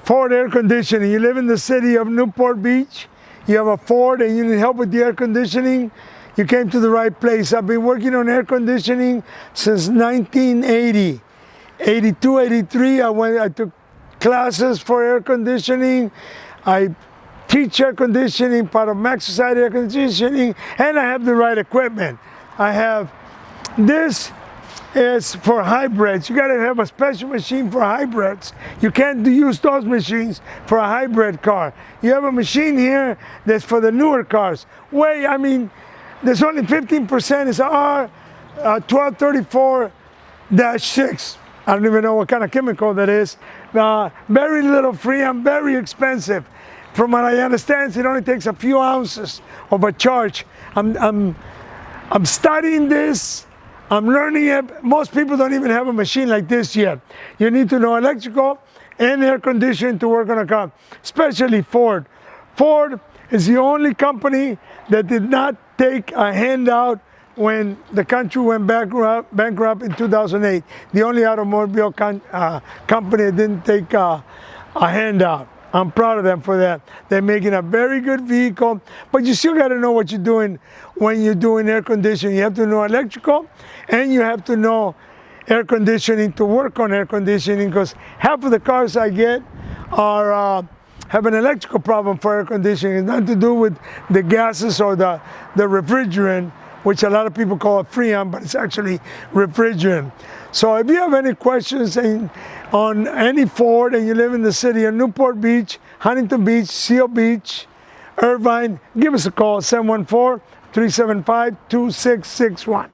Ford air conditioning. You live in the city of Newport Beach, you have a Ford and you need help with the air conditioning, you came to the right place. I've been working on air conditioning since 1980. 82, 83, I took classes for air conditioning. I teach air conditioning, part of Maxicide air conditioning, and I have the right equipment. I have, this is for hybrids. You gotta have a special machine for hybrids. You can't use those machines for a hybrid car. You have a machine here that's for the newer cars. There's only 15% is R1234-6. I don't even know what kind of chemical that is. Very little Freon, very expensive. From what I understand, it only takes a few ounces of a charge. I'm studying this. I'm learning it. Most people don't even have a machine like this yet. You need to know electrical and air conditioning to work on a car, especially Ford. Ford is the only company that did not take a handout when the country went bankrupt in 2008. The only automobile company that didn't take a handout. I'm proud of them for that. They're making a very good vehicle, but you still got to know what you're doing when you're doing air conditioning. You have to know electrical and you have to know air conditioning to work on air conditioning, because half of the cars I get are have an electrical problem for air conditioning. It's nothing to do with the gases or the refrigerant, which a lot of people call it Freon, but it's actually refrigerant. So if you have any questions on any Ford and you live in the city of Newport Beach, Huntington Beach, Seal Beach, Irvine, give us a call, 714-375-2661.